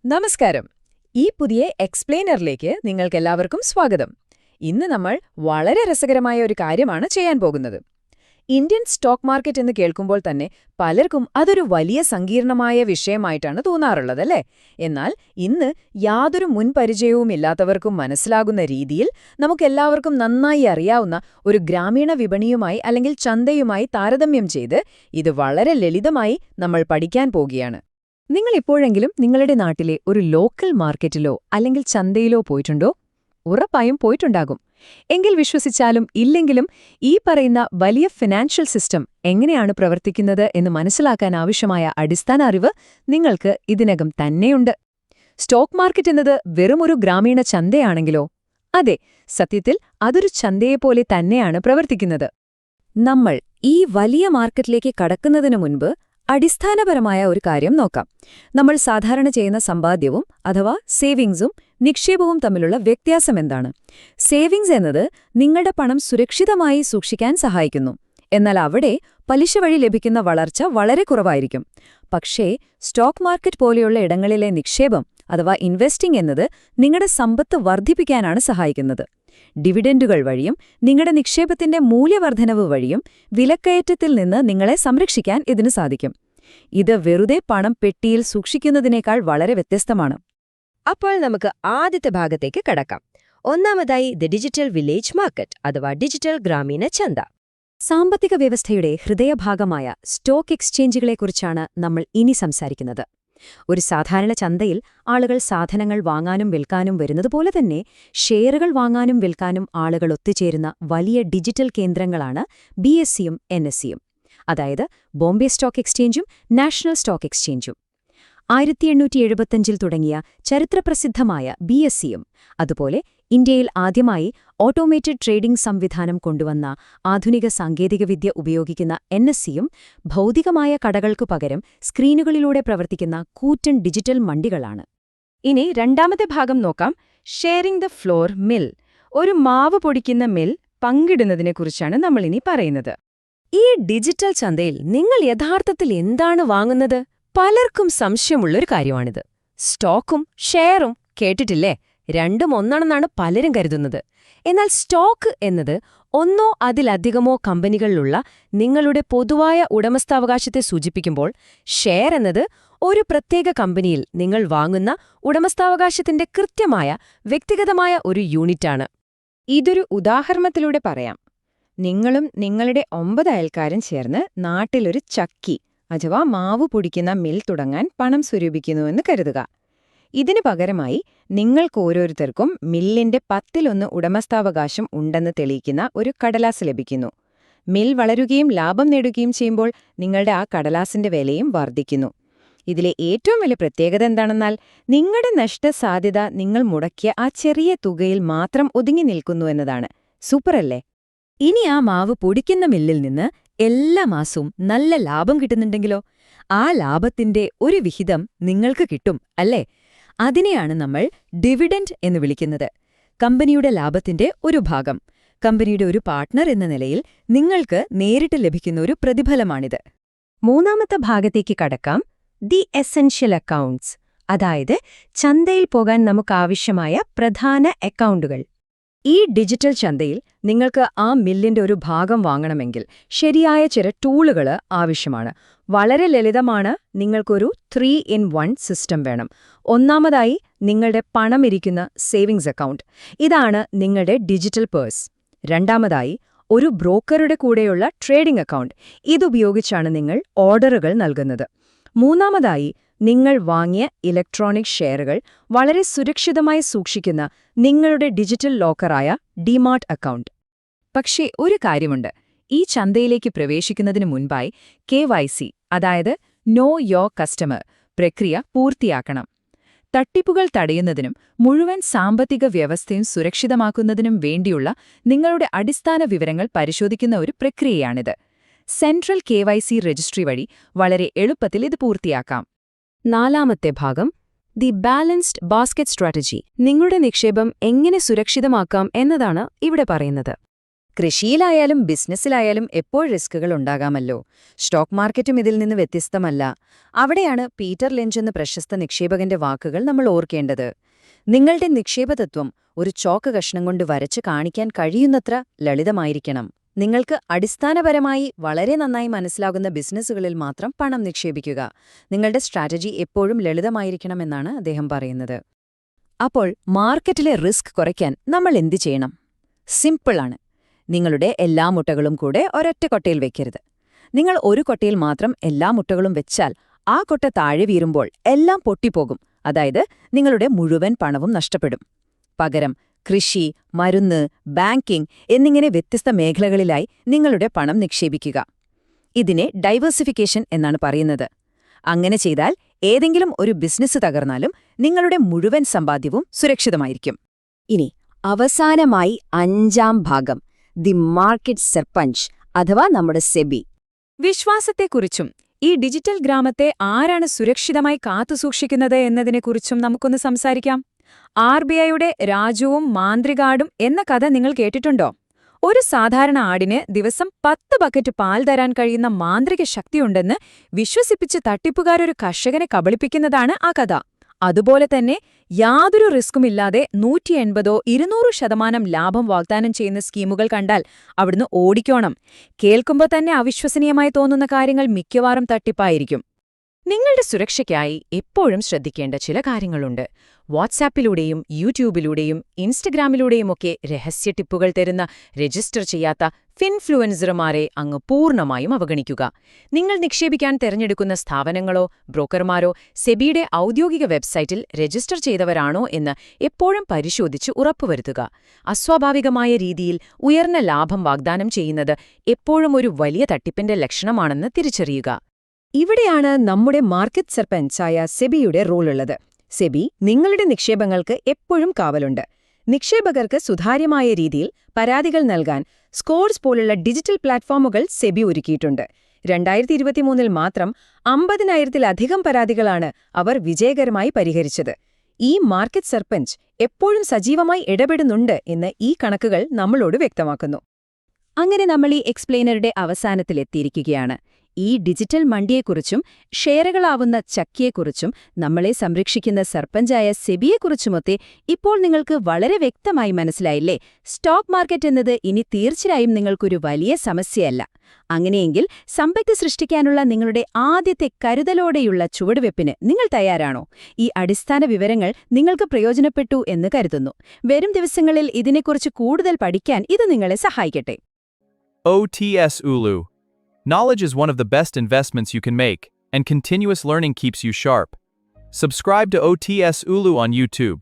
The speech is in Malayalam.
നമസ്കാരം. ഈ പുതിയ എക്സ്പ്ലെയിനറിലേക്ക് നിങ്ങൾക്കെല്ലാവർക്കും സ്വാഗതം. ഇന്ന് നമ്മൾ വളരെ രസകരമായ ഒരു കാര്യമാണ് ചെയ്യാൻ പോകുന്നത്. ഇന്ത്യൻ സ്റ്റോക്ക് മാർക്കറ്റ് എന്ന് കേൾക്കുമ്പോൾ തന്നെ പലർക്കും അതൊരു വലിയ സങ്കീർണമായ വിഷയമായിട്ടാണ് തോന്നാറുള്ളതല്ലേ? എന്നാൽ ഇന്ന് യാതൊരു മുൻപരിചയവുമില്ലാത്തവർക്കും മനസ്സിലാകുന്ന രീതിയിൽ നമുക്കെല്ലാവർക്കും നന്നായി അറിയാവുന്ന ഒരു ഗ്രാമീണ വിപണിയുമായി അല്ലെങ്കിൽ ചന്തയുമായി താരതമ്യം ചെയ്ത് ഇത് വളരെ ലളിതമായി നമ്മൾ പഠിക്കാൻ പോകുകയാണ്. നിങ്ങൾ എപ്പോഴെങ്കിലും നിങ്ങളുടെ നാട്ടിലെ ഒരു ലോക്കൽ മാർക്കറ്റിലോ അല്ലെങ്കിൽ ചന്തയിലോ പോയിട്ടുണ്ടോ? ഉറപ്പായും പോയിട്ടുണ്ടാകും. എങ്കിൽ വിശ്വസിച്ചാലും ഇല്ലെങ്കിലും ഈ പറയുന്ന വലിയ ഫിനാൻഷ്യൽ സിസ്റ്റം എങ്ങനെയാണ് പ്രവർത്തിക്കുന്നത് എന്ന് മനസ്സിലാക്കാൻ ആവശ്യമായ അടിസ്ഥാന അറിവ് നിങ്ങൾക്ക് ഇതിനകം തന്നെയുണ്ട്. സ്റ്റോക്ക് മാർക്കറ്റ് എന്നത് വെറുമൊരു ഗ്രാമീണ ചന്തയാണെങ്കിലോ? അതെ, സത്യത്തിൽ അതൊരു ചന്തയെപ്പോലെ തന്നെയാണ് പ്രവർത്തിക്കുന്നത്. നമ്മൾ ഈ വലിയ മാർക്കറ്റിലേക്ക് കടക്കുന്നതിനു മുൻപ് അടിസ്ഥാനപരമായ ഒരു കാര്യം നോക്കാം. നമ്മൾ സാധാരണ ചെയ്യുന്ന സമ്പാദ്യവും അഥവാ സേവിങ്സും നിക്ഷേപവും തമ്മിലുള്ള വ്യത്യാസം എന്താണ്? സേവിങ്സ് എന്നത് നിങ്ങളുടെ പണം സുരക്ഷിതമായി സൂക്ഷിക്കാൻ സഹായിക്കുന്നു. എന്നാൽ അവിടെ പലിശ വഴി ലഭിക്കുന്ന വളർച്ച വളരെ കുറവായിരിക്കും. പക്ഷേ സ്റ്റോക്ക് മാർക്കറ്റ് പോലെയുള്ള ഇടങ്ങളിലെ നിക്ഷേപം അഥവാ ഇൻവെസ്റ്റിംഗ് എന്നത് നിങ്ങളുടെ സമ്പത്ത് വർദ്ധിപ്പിക്കാനാണ് സഹായിക്കുന്നത്. ഡിവിഡൻഡുകൾ വഴിയും നിങ്ങളുടെ നിക്ഷേപത്തിന്റെ മൂല്യവർദ്ധനവ് വഴിയും വിലക്കയറ്റത്തിൽ നിന്ന് നിങ്ങളെ സംരക്ഷിക്കാൻ ഇതിന് സാധിക്കും. ഇത് വെറുതെ പണം പെട്ടിയിൽ സൂക്ഷിക്കുന്നതിനേക്കാൾ വളരെ വ്യത്യസ്തമാണ്. അപ്പോൾ നമുക്ക് ആദ്യത്തെ ഭാഗത്തേക്ക് കടക്കാം. ഒന്നാമതായി ദി ഡിജിറ്റൽ വില്ലേജ് മാർക്കറ്റ് അഥവാ ഡിജിറ്റൽ ഗ്രാമീണ ചന്ത. സാമ്പത്തിക വ്യവസ്ഥയുടെ ഹൃദയഭാഗമായ സ്റ്റോക്ക് എക്സ്ചേഞ്ചുകളെക്കുറിച്ചാണ് നമ്മൾ ഇനി സംസാരിക്കുന്നത്. ഒരു സാധാരണ ചന്തയിൽ ആളുകൾ സാധനങ്ങൾ വാങ്ങാനും വിൽക്കാനും വരുന്നതുപോലെ തന്നെ ഷെയറുകൾ വാങ്ങാനും വിൽക്കാനും ആളുകൾ ഒത്തുചേരുന്ന വലിയ ഡിജിറ്റൽ കേന്ദ്രങ്ങളാണ് BSEയും NSEയും, അതായത് ബോംബെ സ്റ്റോക്ക് എക്സ്ചേഞ്ചും നാഷണൽ സ്റ്റോക്ക് എക്സ്ചേഞ്ചും. 1875 തുടങ്ങിയ ചരിത്രപ്രസിദ്ധമായ BSEയും അതുപോലെ ഇന്ത്യയിൽ ആദ്യമായി ഓട്ടോമേറ്റഡ് ട്രേഡിംഗ് സംവിധാനം കൊണ്ടുവന്ന ആധുനിക സാങ്കേതികവിദ്യ ഉപയോഗിക്കുന്ന NSEയും ഭൗതികമായ കടകൾക്കു പകരം സ്ക്രീനുകളിലൂടെ പ്രവർത്തിക്കുന്ന കൂറ്റൻ ഡിജിറ്റൽ മണ്ടികളാണ്. ഇനി രണ്ടാമത്തെ ഭാഗം നോക്കാം. Sharing the floor mill. ഒരു മാവ് പൊടിക്കുന്ന മിൽ പങ്കിടുന്നതിനെക്കുറിച്ചാണ് നമ്മളിനി പറയുന്നത്. ഈ ഡിജിറ്റൽ ചന്തയിൽ നിങ്ങൾ യഥാർത്ഥത്തിൽ എന്താണ് വാങ്ങുന്നത്? പലർക്കും സംശയമുള്ളൊരു കാര്യമാണിത്. സ്റ്റോക്കും ഷെയറും കേട്ടിട്ടില്ലേ? രണ്ടും ഒന്നാണെന്നാണ് പലരും കരുതുന്നത്. എന്നാൽ സ്റ്റോക്ക് എന്നത് ഒന്നോ അതിലധികമോ കമ്പനികളിലുള്ള നിങ്ങളുടെ പൊതുവായ ഉടമസ്ഥാവകാശത്തെ സൂചിപ്പിക്കുമ്പോൾ, ഷെയർ എന്നത് ഒരു പ്രത്യേക കമ്പനിയിൽ നിങ്ങൾ വാങ്ങുന്ന ഉടമസ്ഥാവകാശത്തിന്റെ കൃത്യമായ വ്യക്തിഗതമായ ഒരു യൂണിറ്റാണ്. ഇതൊരു ഉദാഹരണത്തിലൂടെ പറയാം. നിങ്ങളും നിങ്ങളുടെ 9 അയൽക്കാരും ചേർന്ന് നാട്ടിലൊരു ചക്കി അഥവാ മാവ് പൊടിക്കുന്ന മിൽ തുടങ്ങാൻ പണം സ്വരൂപിക്കുന്നുവെന്ന് കരുതുക. ഇതിനു പകരമായി നിങ്ങൾക്കോരോരുത്തർക്കും മില്ലിന്റെ 10-1 ഉടമസ്ഥാവകാശം ഉണ്ടെന്ന് തെളിയിക്കുന്ന ഒരു കടലാസ് ലഭിക്കുന്നു. മിൽ വളരുകയും ലാഭം നേടുകയും ചെയ്യുമ്പോൾ നിങ്ങളുടെ ആ കടലാസിന്റെ വിലയും വർദ്ധിക്കുന്നു. ഇതിലെ ഏറ്റവും വലിയ പ്രത്യേകത എന്താണെന്നാൽ നിങ്ങളുടെ നഷ്ടസാധ്യത നിങ്ങൾ മുടക്കിയ ആ ചെറിയ തുകയിൽ മാത്രം ഒതുങ്ങി നിൽക്കുന്നു എന്നതാണ്. സൂപ്പറല്ലേ? ഇനി ആ മാവ് പൊടിക്കുന്ന മില്ലിൽ നിന്ന് എല്ലാ മാസവും നല്ല ലാഭം കിട്ടുന്നുണ്ടെങ്കിലോ? ആ ലാഭത്തിന്റെ ഒരു വിഹിതം നിങ്ങൾക്ക് കിട്ടും, അല്ലേ? അതിനെയാണ് നമ്മൾ ഡിവിഡൻഡ് എന്ന് വിളിക്കുന്നത്. കമ്പനിയുടെ ലാഭത്തിന്റെ ഒരു ഭാഗം. കമ്പനിയുടെ ഒരു പാർട്ട്ണർ എന്ന നിലയിൽ നിങ്ങൾക്ക് നേരിട്ട് ലഭിക്കുന്ന ഒരു പ്രതിഫലമാണിത്. മൂന്നാമത്തെ ഭാഗത്തേക്ക് കടക്കാം. ദി എസൻഷ്യൽ അക്കൗണ്ട്സ്, അതായത് ചന്തയിൽ പോകാൻ നമുക്കാവശ്യമായ പ്രധാന അക്കൗണ്ടുകൾ. ഈ ഡിജിറ്റൽ ചന്തയിൽ നിങ്ങൾക്ക് ആ മില്ലിന്റെ ഒരു ഭാഗം വാങ്ങണമെങ്കിൽ ശരിയായ ചില ടൂളുകൾ ആവശ്യമാണ്. വളരെ ലളിതമാണ്. നിങ്ങൾക്കൊരു 3-in-1 സിസ്റ്റം വേണം. ഒന്നാമതായി നിങ്ങളുടെ പണമിരിക്കുന്ന സേവിങ്സ് അക്കൗണ്ട്. ഇതാണ് നിങ്ങളുടെ ഡിജിറ്റൽ പേഴ്സ്. രണ്ടാമതായി ഒരു ബ്രോക്കറുടെ കൂടെയുള്ള ട്രേഡിംഗ് അക്കൗണ്ട്. ഇതുപയോഗിച്ചാണ് നിങ്ങൾ ഓർഡറുകൾ നൽകുന്നത്. മൂന്നാമതായി നിങ്ങൾ വാങ്ങിയ ഇലക്ട്രോണിക് ഷെയറുകൾ വളരെ സുരക്ഷിതമായി സൂക്ഷിക്കുന്ന നിങ്ങളുടെ ഡിജിറ്റൽ ലോക്കറായ ഡിമാർട്ട് അക്കൗണ്ട്. പക്ഷേ ഒരു കാര്യമുണ്ട്. ഈ ചന്തയിലേക്ക് പ്രവേശിക്കുന്നതിന് മുൻപായി KYC, അതായത് നോ യോർ കസ്റ്റമർ പ്രക്രിയ പൂർത്തിയാക്കണം. തട്ടിപ്പുകൾ തടയുന്നതിനും മുഴുവൻ സാമ്പത്തിക വ്യവസ്ഥയും സുരക്ഷിതമാക്കുന്നതിനും വേണ്ടിയുള്ള നിങ്ങളുടെ അടിസ്ഥാന വിവരങ്ങൾ പരിശോധിക്കുന്ന ഒരു പ്രക്രിയയാണിത്. സെൻട്രൽ KYC രജിസ്ട്രി വഴി വളരെ എളുപ്പത്തിൽ ഇത് പൂർത്തിയാക്കാം. നാലാമത്തെ ഭാഗം ദി ബാലൻസ്ഡ് ബാസ്ക്കറ്റ് സ്ട്രാറ്റജി. നിങ്ങളുടെ നിക്ഷേപം എങ്ങനെ സുരക്ഷിതമാക്കാം എന്നതാണ് ഇവിടെ പറയുന്നത്. കൃഷിയിലായാലും ബിസിനസ്സിലായാലും എപ്പോൾ റിസ്കുകൾ ഉണ്ടാകാമല്ലോ. സ്റ്റോക്ക് മാർക്കറ്റും ഇതിൽ നിന്ന് വ്യത്യസ്തമല്ല. അവിടെയാണ് പീറ്റർ ലിഞ്ച് എന്ന പ്രശസ്ത നിക്ഷേപകന്റെ വാക്കുകൾ നമ്മൾ ഓർക്കേണ്ടത്. നിങ്ങളുടെ നിക്ഷേപതത്വം ഒരു ചോക്ക് കഷ്ണം കൊണ്ട് വരച്ച് കാണിക്കാൻ കഴിയുന്നത്ര ലളിതമായിരിക്കണം. നിങ്ങൾക്ക് അടിസ്ഥാനപരമായി വളരെ നന്നായി മനസ്സിലാകുന്ന ബിസിനസ്സുകളിൽ മാത്രം പണം നിക്ഷേപിക്കുക. നിങ്ങളുടെ സ്ട്രാറ്റജി എപ്പോഴും ലളിതമായിരിക്കണമെന്നാണ് അദ്ദേഹം പറയുന്നത്. അപ്പോൾ മാർക്കറ്റിലെ റിസ്ക് കുറയ്ക്കാൻ നമ്മൾ എന്തു ചെയ്യണം? സിമ്പിളാണ്. നിങ്ങളുടെ എല്ലാ മുട്ടകളും കൂടെ ഒരൊറ്റ കൊട്ടയിൽ വെക്കരുത്. നിങ്ങൾ ഒരു കൊട്ടയിൽ മാത്രം എല്ലാ മുട്ടകളും വെച്ചാൽ ആ കൊട്ട താഴെ വീഴുമ്പോൾ എല്ലാം പൊട്ടിപ്പോകും. അതായത് നിങ്ങളുടെ മുഴുവൻ പണവും നഷ്ടപ്പെടും. പകരം കൃഷി, മരുന്ന്, ബാങ്കിംഗ് എന്നിങ്ങനെ വ്യത്യസ്ത മേഖലകളിലായി നിങ്ങളുടെ പണം നിക്ഷേപിക്കുക. ഇതിനെ ഡൈവേഴ്സിഫിക്കേഷൻ എന്നാണ് പറയുന്നത്. അങ്ങനെ ചെയ്താൽ ഏതെങ്കിലും ഒരു ബിസിനസ് തകർന്നാലും നിങ്ങളുടെ മുഴുവൻ സമ്പാദ്യവും സുരക്ഷിതമായിരിക്കും. ഇനി അവസാനമായി 5-ാം ഭാഗം, ദി മാർക്കറ്റ് സർപഞ്ച് അഥവാ നമ്മുടെ സെബി. വിശ്വാസത്തെക്കുറിച്ചും ഈ ഡിജിറ്റൽ ഗ്രാമത്തെ ആരാണ് സുരക്ഷിതമായി കാത്തുസൂക്ഷിക്കുന്നത് എന്നതിനെക്കുറിച്ചും നമുക്കൊന്ന് സംസാരിക്കാം. RBIയുടെ രാജുവും മാന്ത്രികാടും എന്ന കഥ നിങ്ങൾ കേട്ടിട്ടുണ്ടോ? ഒരു സാധാരണ ആടിന് ദിവസം 10 ബക്കറ്റ് പാൽ തരാൻ കഴിയുന്ന മാന്ത്രിക ശക്തിയുണ്ടെന്ന് വിശ്വസിപ്പിച്ച് തട്ടിപ്പുകാരൊരു കർഷകനെ കബളിപ്പിക്കുന്നതാണ് ആ കഥ. അതുപോലെ തന്നെ യാതൊരു റിസ്ക്കുമില്ലാതെ 180-200% ലാഭം വാഗ്ദാനം ചെയ്യുന്ന സ്കീമുകൾ കണ്ടാൽ അവിടുന്ന് ഓടിക്കോണം. കേൾക്കുമ്പോൾ തന്നെ അവിശ്വസനീയമായി തോന്നുന്ന കാര്യങ്ങൾ മിക്കവാറും തട്ടിപ്പായിരിക്കും. നിങ്ങളുടെ സുരക്ഷയ്ക്കായി എപ്പോഴും ശ്രദ്ധിക്കേണ്ട ചില കാര്യങ്ങളുണ്ട്. വാട്സാപ്പിലൂടെയും യൂട്യൂബിലൂടെയും ഇൻസ്റ്റഗ്രാമിലൂടെയുമൊക്കെ രഹസ്യ ടിപ്പുകൾ തരുന്ന രജിസ്റ്റർ ചെയ്യാത്ത ഫിൻഫ്ലുവൻസർമാരെ അങ്ങ് പൂർണ്ണമായും അവഗണിക്കുക. നിങ്ങൾ നിക്ഷേപിക്കാൻ തിരഞ്ഞെടുക്കുന്ന സ്ഥാപനങ്ങളോ ബ്രോക്കർമാരോ സെബിയുടെ ഔദ്യോഗിക വെബ്സൈറ്റിൽ രജിസ്റ്റർ ചെയ്തവരാണോ എന്ന് എപ്പോഴും പരിശോധിച്ച് ഉറപ്പുവരുത്തുക. അസ്വാഭാവികമായ രീതിയിൽ ഉയർന്ന ലാഭം വാഗ്ദാനം ചെയ്യുന്നത് എപ്പോഴും ഒരു വലിയ തട്ടിപ്പിന്റെ ലക്ഷണമാണെന്ന് തിരിച്ചറിയുക. ഇവിടെയാണ് നമ്മുടെ മാർക്കറ്റ് സർപഞ്ചായ സെബിയുടെ റോളുള്ളത്. സെബി നിങ്ങളുടെ നിക്ഷേപങ്ങൾക്ക് എപ്പോഴും കാവലുണ്ട്. നിക്ഷേപകർക്ക് സുതാര്യമായ രീതിയിൽ പരാതികൾ നൽകാൻ സ്കോർസ് പോലുള്ള ഡിജിറ്റൽ പ്ലാറ്റ്ഫോമുകൾ സെബി ഒരുക്കിയിട്ടുണ്ട്. 2023 മാത്രം 50,000-ത്തിലധികം പരാതികളാണ് അവർ വിജയകരമായി പരിഹരിച്ചത്. ഈ മാർക്കറ്റ് സർപഞ്ച് എപ്പോഴും സജീവമായി ഇടപെടുന്നുണ്ട് എന്ന് ഈ കണക്കുകൾ നമ്മളോട് വ്യക്തമാക്കുന്നു. അങ്ങനെ നമ്മൾ ഈ എക്സ്പ്ലെയിനറുടെ അവസാനത്തിലെത്തിയിരിക്കുകയാണ്. ഈ ഡിജിറ്റൽ മണ്ടിയെക്കുറിച്ചും ഷെയറുകളാവുന്ന ചക്കിയെക്കുറിച്ചും നമ്മളെ സംരക്ഷിക്കുന്ന സർപഞ്ചായ സെബിയെക്കുറിച്ചുമൊക്കെ ഇപ്പോൾ നിങ്ങൾക്ക് വളരെ വ്യക്തമായി മനസ്സിലായില്ലേ? സ്റ്റോക്ക് മാർക്കറ്റ് എന്നത് ഇനി തീർച്ചയായും നിങ്ങൾക്കൊരു വലിയ സമസ്യയല്ല. അങ്ങനെയെങ്കിൽ സമ്പത്ത് സൃഷ്ടിക്കാനുള്ള നിങ്ങളുടെ ആദ്യത്തെ കരുതലോടെയുള്ള ചുവടുവെപ്പിന് നിങ്ങൾ തയ്യാറാണോ? ഈ അടിസ്ഥാന വിവരങ്ങൾ നിങ്ങൾക്ക് പ്രയോജനപ്പെട്ടു എന്ന് കരുതുന്നു. വരും ദിവസങ്ങളിൽ ഇതിനെക്കുറിച്ച് കൂടുതൽ പഠിക്കാൻ ഇത് നിങ്ങളെ സഹായിക്കട്ടെ. OTS ULU. Knowledge is one of the best investments you can make, and continuous learning keeps you sharp. Subscribe to OTS ULU on YouTube.